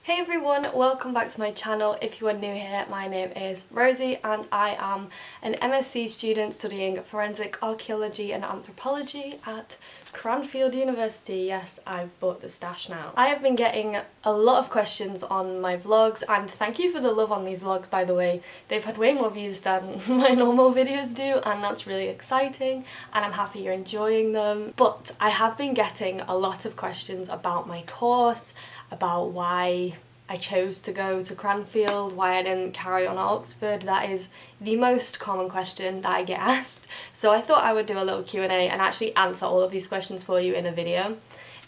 Hey everyone, welcome back to my channel. If you are new here, my name is Rosie and I am an MSc student studying forensic archaeology and anthropology at Cranfield University. Yes, I've bought the stash now. I have been getting a lot of questions on my vlogs, and thank you for the love on these vlogs, by the way. They've had way more views than my normal videos do, and that's really exciting, and I'm happy you're enjoying them. But I have been getting a lot of questions about my course, about why I chose to go to Cranfield, why I didn't carry on at Oxford. That is the most common question that I get asked. So I thought I would do a little Q&A and actually answer all of these questions for you in a video,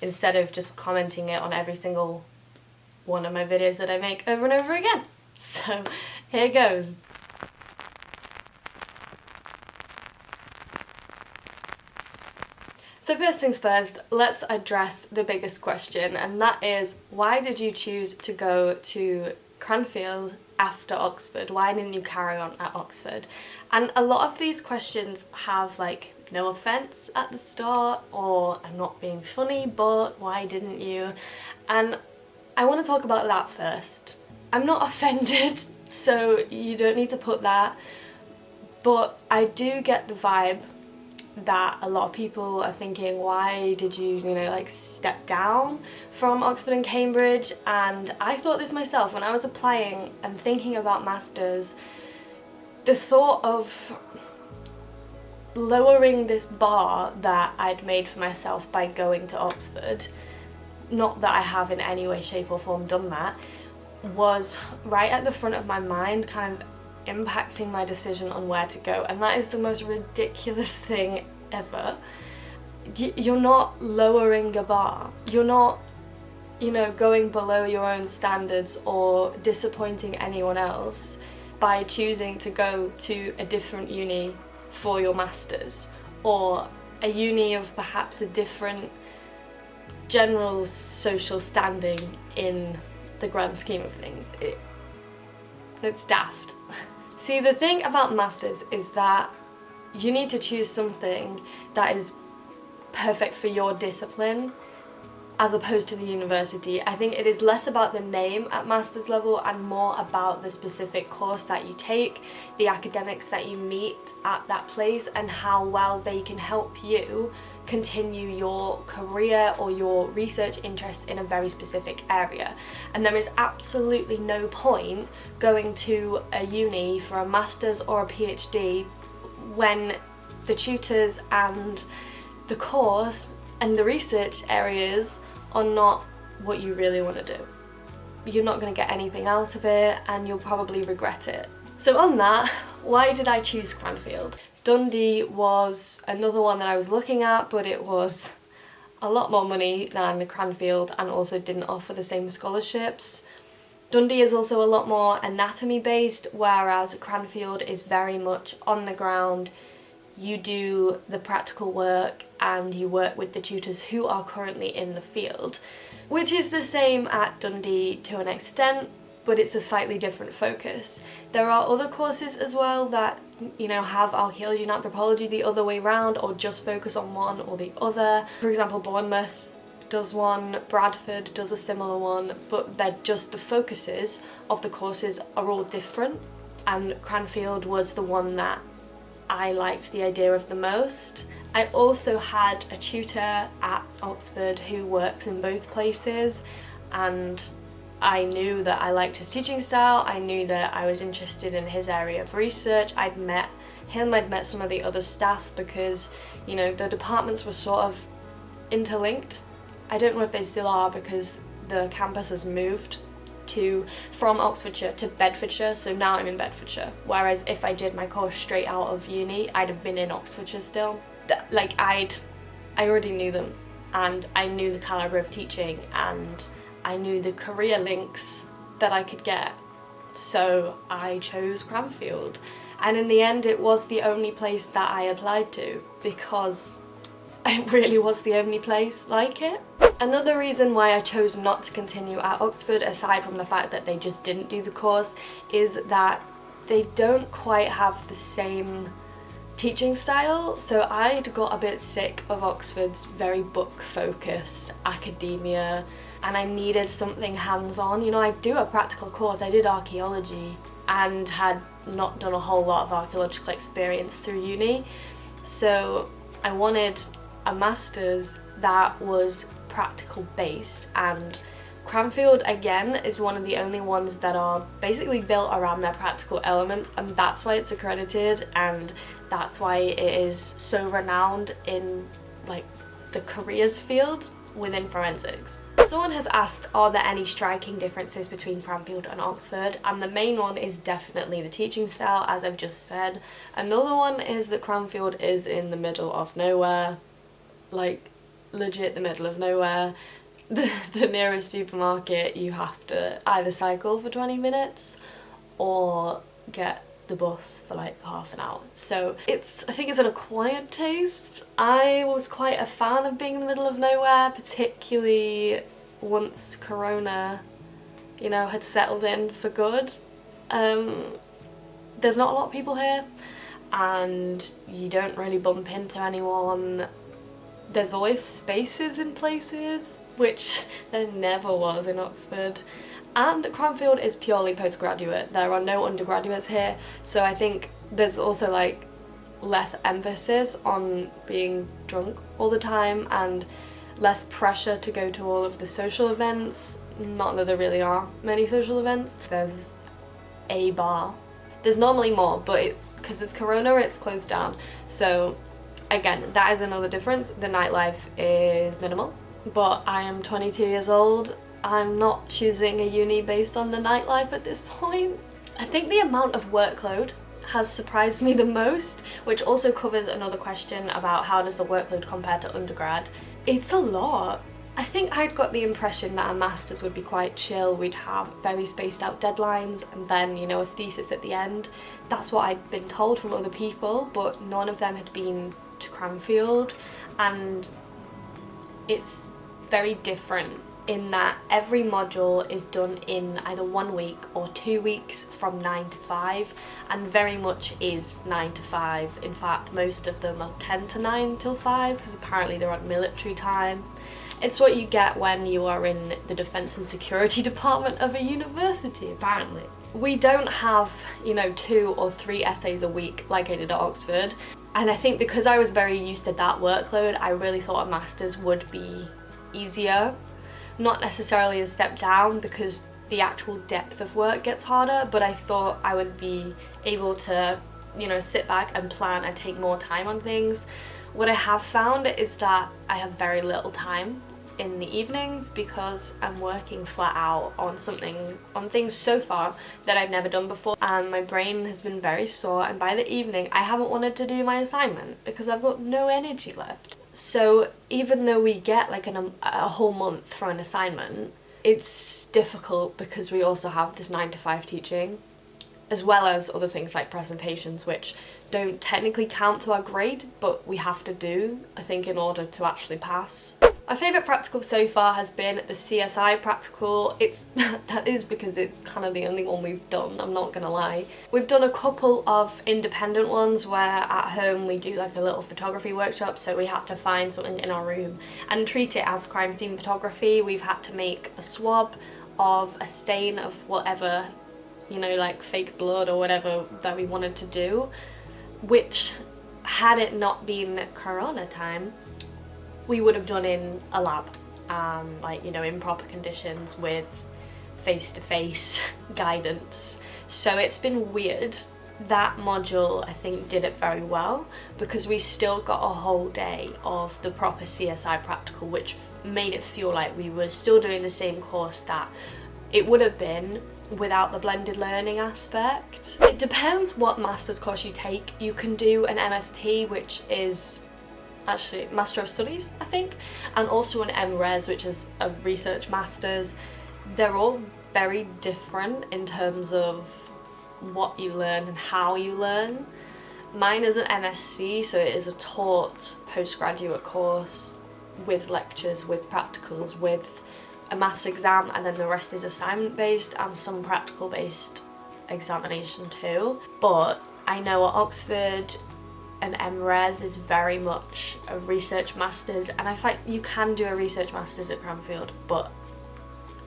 instead of just commenting it on every single one of my videos that I make over and over again. So here goes. So first things first, let's address the biggest question, and that is, why did you choose to go to Cranfield after Oxford? Why didn't you carry on at Oxford? And a lot of these questions have like no offence at the start, or I'm not being funny, but why didn't you? And I want to talk about that first. I'm not offended, so you don't need to put that, but I do get the vibe that a lot of people are thinking, why did you like step down from Oxford and Cambridge? And I thought this myself when I was applying and thinking about masters. The thought of lowering this bar that I'd made for myself by going to Oxford, not that I have in any way, shape or form done that, was right at the front of my mind, kind of impacting my decision on where to go. And that is the most ridiculous thing ever. You're not lowering a bar. You're not, going below your own standards or disappointing anyone else by choosing to go to a different uni for your masters, or a uni of perhaps a different general social standing in the grand scheme of things. It's daft. See, the thing about masters is that you need to choose something that is perfect for your discipline as opposed to the university. I think it is less about the name at master's level and more about the specific course that you take, the academics that you meet at that place, and how well they can help you continue your career or your research interest in a very specific area. And there is absolutely no point going to a uni for a master's or a PhD when the tutors and the course and the research areas are not what you really want to do. You're not going to get anything out of it, and you'll probably regret it. So on that, why did I choose Cranfield? Dundee was another one that I was looking at, but it was a lot more money than Cranfield and also didn't offer the same scholarships. Dundee is also a lot more anatomy based, whereas Cranfield is very much on the ground. You do the practical work and you work with the tutors who are currently in the field, which is the same at Dundee to an extent, but it's a slightly different focus. There are other courses as well that have archaeology and anthropology the other way around, or just focus on one or the other. For example, Bournemouth does one, Bradford does a similar one, but they're just, the focuses of the courses are all different, and Cranfield was the one that I liked the idea of the most. I also had a tutor at Oxford who works in both places, and I knew that I liked his teaching style. I knew that I was interested in his area of research. I'd met him, I'd met some of the other staff, because the departments were sort of interlinked. I don't know if they still are, because the campus has moved from Oxfordshire to Bedfordshire, so now I'm in Bedfordshire, whereas if I did my course straight out of uni, I'd have been in Oxfordshire still. I already knew them, and I knew the calibre of teaching, and I knew the career links that I could get, so I chose Cranfield. And in the end, it was the only place that I applied to, because it really was the only place like it. Another reason why I chose not to continue at Oxford, aside from the fact that they just didn't do the course, is that they don't quite have the same teaching style. So I'd got a bit sick of Oxford's very book-focused academia and I needed something hands-on. You know, I do a practical course, I did archaeology and had not done a whole lot of archaeological experience through uni, so I wanted a master's that was practical based, and Cranfield again is one of the only ones that are basically built around their practical elements, and that's why it's accredited, and that's why it is so renowned in like the careers field within forensics. Someone has asked, are there any striking differences between Cranfield and Oxford? And the main one is definitely the teaching style, as I've just said. Another one is that Cranfield is in the middle of nowhere, like legit the middle of nowhere. The nearest supermarket you have to either cycle for 20 minutes or get the bus for like half an hour. So I think it's an acquired taste. I was quite a fan of being in the middle of nowhere, particularly once Corona, you know, had settled in for good. There's not a lot of people here and you don't really bump into anyone. There's always spaces in places, which there never was in Oxford. And Cranfield is purely postgraduate. There are no undergraduates here, so I think there's also like less emphasis on being drunk all the time and less pressure to go to all of the social events. Not that there really are many social events. There's a bar. There's normally more, but because it's Corona, it's closed down. So again, that is another difference. The nightlife is minimal, but I am 22 years old. I'm not choosing a uni based on the nightlife at this point. I think the amount of workload has surprised me the most, which also covers another question about how does the workload compare to undergrad. It's a lot. I think I'd got the impression that a master's would be quite chill. We'd have very spaced out deadlines and then, you know, a thesis at the end. That's what I'd been told from other people, but none of them had been to Cranfield, and it's very different in that every module is done in either 1 week or 2 weeks from 9 to 5, and very much is 9 to 5. In fact, most of them are 10 to 9 till 5 because apparently they're on military time. It's what you get when you are in the defence and security department of a university, apparently. We don't have, you know, 2 or 3 essays a week like I did at Oxford, and I think because I was very used to that workload, I really thought a master's would be easier. Not necessarily a step down because the actual depth of work gets harder, but I thought I would be able to, you know, sit back and plan and take more time on things. What I have found is that I have very little time in the evenings because I'm working flat out on things so far that I've never done before, and my brain has been very sore, and by the evening I haven't wanted to do my assignment because I've got no energy left. So even though we get like a whole month for an assignment, it's difficult because we also have this 9 to 5 teaching, as well as other things like presentations, which don't technically count to our grade, but we have to do, I think, in order to actually pass. My favourite practical so far has been the CSI practical. That is because it's kind of the only one we've done, I'm not gonna lie. We've done a couple of independent ones where at home we do like a little photography workshop, so we have to find something in our room and treat it as crime scene photography. We've had to make a swab of a stain of whatever, you know, like fake blood or whatever that we wanted to do, which, had it not been Corona time, we would have done in a lab, like, you know, in proper conditions with face-to-face guidance. So it's been weird. That module, I think, did it very well because we still got a whole day of the proper CSI practical, which made it feel like we were still doing the same course that it would have been without the blended learning aspect. It depends what master's course you take. You can do an MST, which is actually Master of Studies, I think, and also an MRes, which is a research master's. They're all very different in terms of what you learn and how you learn. Mine is an MSc, so it is a taught postgraduate course with lectures, with practicals, with a maths exam, and then the rest is assignment based and some practical based examination too. But I know at Oxford an MRes is very much a research masters, and I find you can do a research masters at Cranfield, but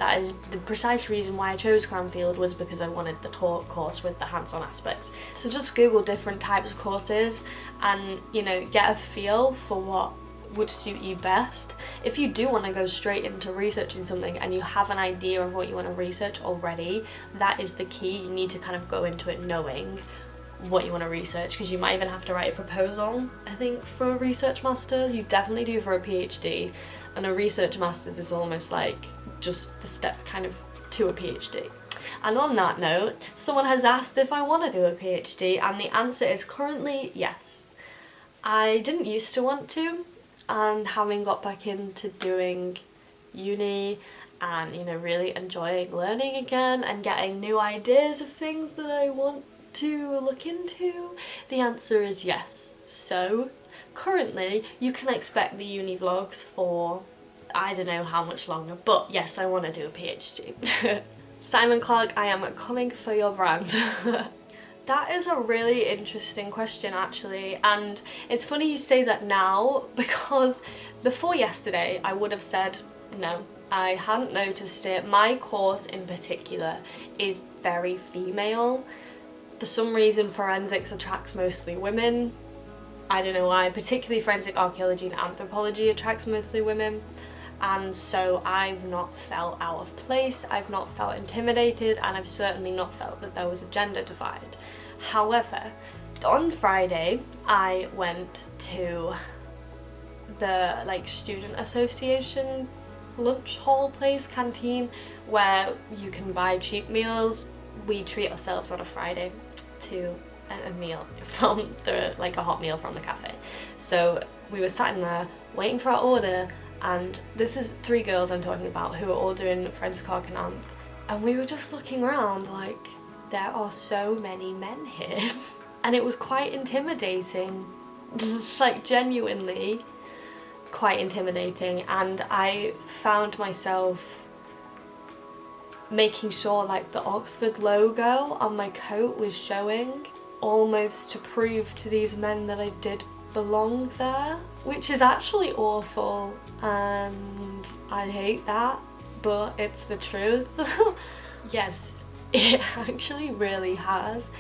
That is the precise reason why I chose Cranfield, was because I wanted the taught course with the hands-on aspects. So just Google different types of courses and, you know, get a feel for what would suit you best. If you do want to go straight into researching something and you have an idea of what you want to research already, that is the key. You need to kind of go into it knowing what you want to research, because you might even have to write a proposal, I think, for a research master's. You definitely do for a PhD, and a research master's is almost like just the step kind of to a PhD. And on that note, someone has asked if I want to do a PhD, and the answer is currently yes. I didn't used to want to, and having got back into doing uni and, you know, really enjoying learning again and getting new ideas of things that I want to look into, the answer is yes. So currently you can expect the uni vlogs for I don't know how much longer, but yes, I want to do a PhD. Simon Clark, I am coming for your brand. That is a really interesting question, actually, and it's funny you say that now, because before yesterday I would have said no. I hadn't noticed it. My course in particular is very female. For some reason, forensics attracts mostly women. I don't know why, particularly forensic archaeology and anthropology attracts mostly women. And so I've not felt out of place, I've not felt intimidated, and I've certainly not felt that there was a gender divide. However, on Friday I went to the student association lunch hall place, canteen, where you can buy cheap meals. We treat ourselves on a Friday to a meal from a hot meal from the cafe. So we were sat in there waiting for our order, and this is 3 girls I'm talking about who are all doing forensic arch and anth, and we were just looking around like, there are so many men here. And it was quite intimidating, like genuinely quite intimidating. And I found myself making sure the Oxford logo on my coat was showing, almost to prove to these men that I did belong there, which is actually awful and I hate that, but it's the truth. Yes, it actually really has.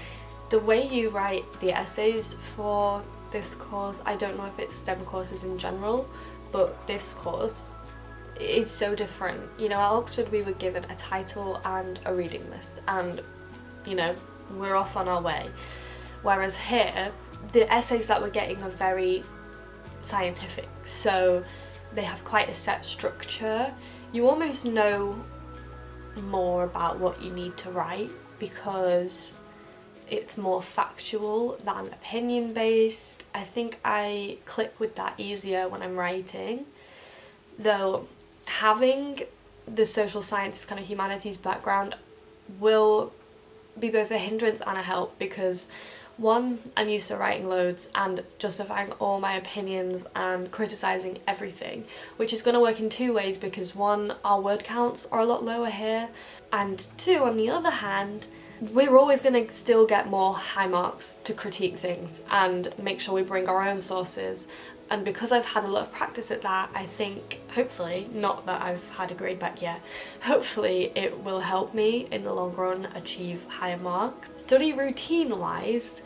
The way you write the essays for this course, I don't know if it's STEM courses in general, but this course is so different. You know, at Oxford we were given a title and a reading list, and, you know, we're off on our way. Whereas here, the essays that we're getting are very scientific, so they have quite a set structure. You almost know more about what you need to write because it's more factual than opinion based. I think I click with that easier when I'm writing, though having the social sciences kind of humanities background will be both a hindrance and a help, because one, I'm used to writing loads and justifying all my opinions and criticising everything, which is going to work in 2 ways, because one, our word counts are a lot lower here, and 2, on the other hand, we're always going to still get more high marks to critique things and make sure we bring our own sources. And because I've had a lot of practice at that, I think, hopefully, not that I've had a grade back yet, hopefully it will help me in the long run achieve higher marks. Study routine wise,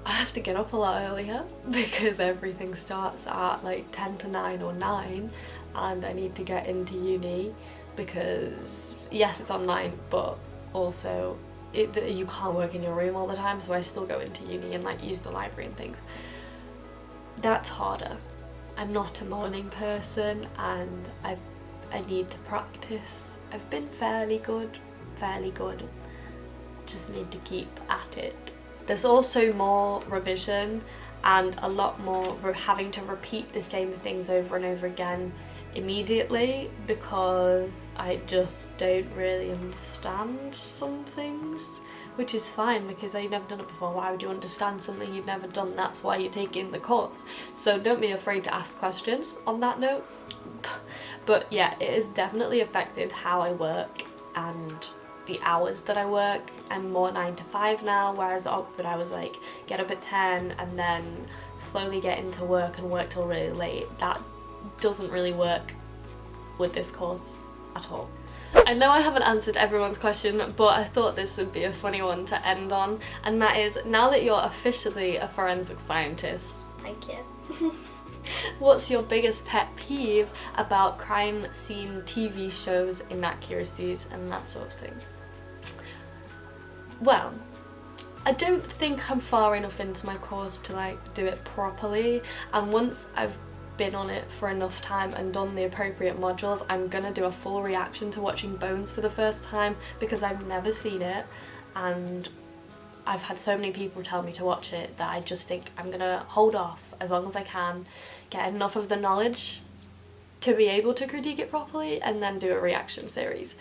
I have to get up a lot earlier because everything starts at 10 to 9 or 9, and I need to get into uni because yes, it's online, but also you can't work in your room all the time, so I still go into uni and use the library and things. That's harder. I'm not a morning person and I need to practice. I've been fairly good, just need to keep at it. There's also more revision and a lot more having to repeat the same things over and over again immediately, because I just don't really understand some things, which is fine because I've never done it before. Why would you understand something you've never done? That's why you're taking the course. So don't be afraid to ask questions on that note. But yeah, it has definitely affected how I work and the hours that I work. I'm more 9 to 5 now, whereas at Oxford I was get up at 10 and then slowly get into work and work till really late. That doesn't really work with this course at all. I know I haven't answered everyone's question, but I thought this would be a funny one to end on, and that is, now that you're officially a forensic scientist, Thank you. what's your biggest pet peeve about crime scene TV shows, inaccuracies, and that sort of thing? Well, I don't think I'm far enough into my course to like do it properly, and once I've been on it for enough time and done the appropriate modules, I'm gonna do a full reaction to watching Bones for the first time, because I've never seen it and I've had so many people tell me to watch it that I just think I'm gonna hold off as long as I can, get enough of the knowledge to be able to critique it properly, and then do a reaction series.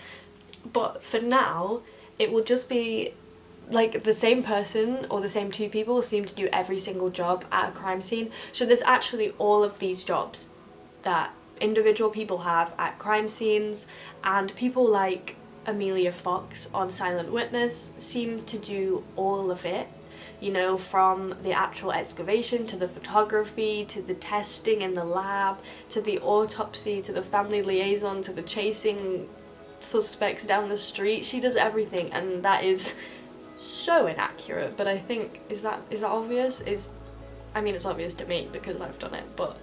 But for now, it will just be like the same person or the same two people seem to do every single job at a crime scene. So there's actually all of these jobs that individual people have at crime scenes, and people like Amelia Fox on Silent Witness seem to do all of it, you know, from the actual excavation to the photography to the testing in the lab to the autopsy to the family liaison to the chasing suspects down the street. She does everything, and that is so inaccurate. But I think, is that obvious? I mean, it's obvious to me because I've done it, but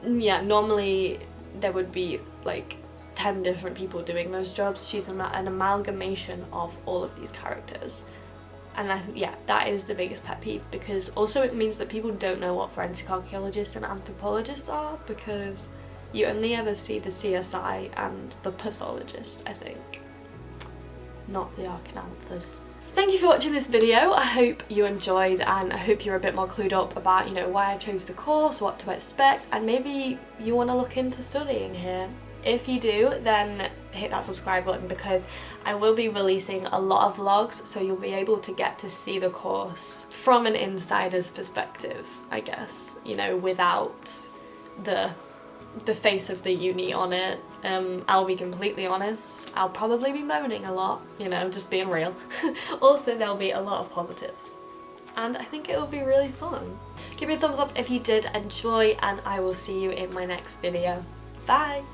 yeah, normally there would be like 10 different people doing those jobs. She's an amalgamation of all of these characters, and I think, yeah, that is the biggest pet peeve, because also it means that people don't know what forensic archaeologists and anthropologists are, because you only ever see the CSI and the pathologist, I think, not the Arcananthers. Thank you for watching this video. I hope you enjoyed, and I hope you're a bit more clued up about, you know, why I chose the course, what to expect, and maybe you want to look into studying here. If you do, then hit that subscribe button, because I will be releasing a lot of vlogs, so you'll be able to get to see the course from an insider's perspective, I guess, you know, without the face of the uni on it. I'll be completely honest, I'll probably be moaning a lot, you know, just being real. Also, there'll be a lot of positives, and I think it will be really fun. Give me a thumbs up if you did enjoy, and I will see you in my next video. Bye!